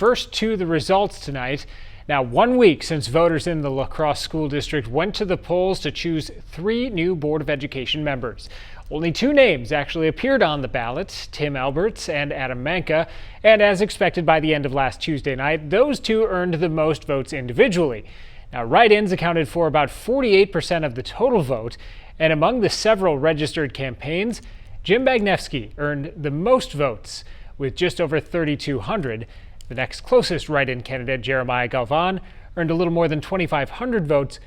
First to the results tonight. Now, 1 week since voters in the Crosse School District went to the polls to choose 3 new Board of Education members. Only 2 names actually appeared on the ballot, Tim Alberts and Adam Manka, and as expected by the end of last Tuesday night, those 2 earned the most votes individually. Now, write-ins accounted for about 48% of the total vote, and among the several registered campaigns, Jim Bagnevsky earned the most votes with just over 3,200. The next closest write-in candidate, Jeremiah Galvan, earned a little more than 2,500 votes,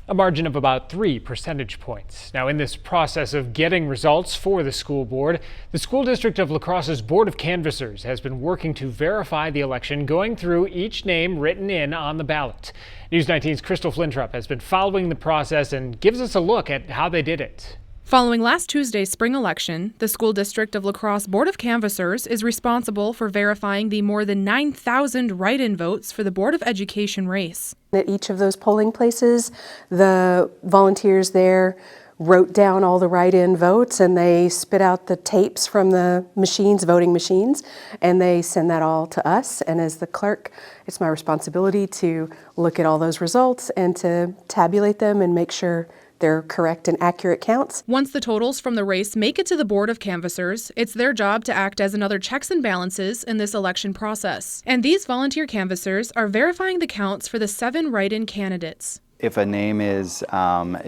a margin of about 3 percentage points. Now, in this process of getting results for the school board, the school district of La Crosse's Board of Canvassers has been working to verify the election, going through each name written in on the ballot. News 19's Crystal Flintrop has been following the process and gives us a look at how they did it. Following last Tuesday's spring election, the school district of La Crosse Board of Canvassers is responsible for verifying the more than 9,000 write-in votes for the Board of Education race. At each of those polling places, the volunteers there wrote down all the write-in votes and they spit out the tapes from the machines, voting machines, and they send that all to us. And as the clerk, it's my responsibility to look at all those results and to tabulate them and make sure they're correct and accurate counts. Once the totals from the race make it to the Board of Canvassers, it's their job to act as another checks and balances in this election process. And these volunteer canvassers are verifying the counts for the 7 write-in candidates. If a name is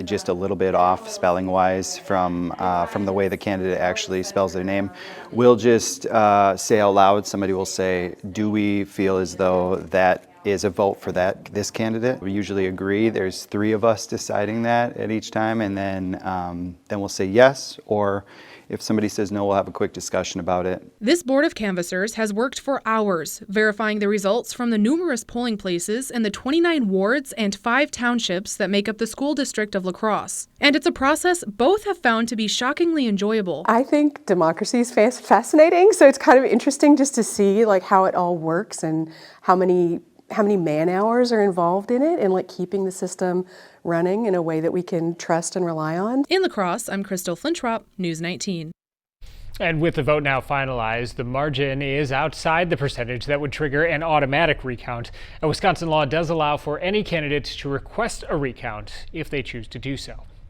just a little bit off spelling-wise from the way the candidate actually spells their name, we'll just say out loud, somebody will say, do we feel as though that is a vote for this candidate? We usually agree. There's 3 of us deciding that at each time, and then we'll say yes, or if somebody says no, we'll have a quick discussion about it. This Board of Canvassers has worked for hours, verifying the results from the numerous polling places in the 29 wards and 5 townships that make up the school district of La Crosse. And it's a process both have found to be shockingly enjoyable. I think democracy is fascinating, so it's kind of interesting just to see how it all works and how many man hours are involved in it and keeping the system running in a way that we can trust and rely on. In La Crosse, I'm Crystal Flintrop, News 19. And with the vote now finalized, the margin is outside the percentage that would trigger an automatic recount. And Wisconsin law does allow for any candidate to request a recount if they choose to do so.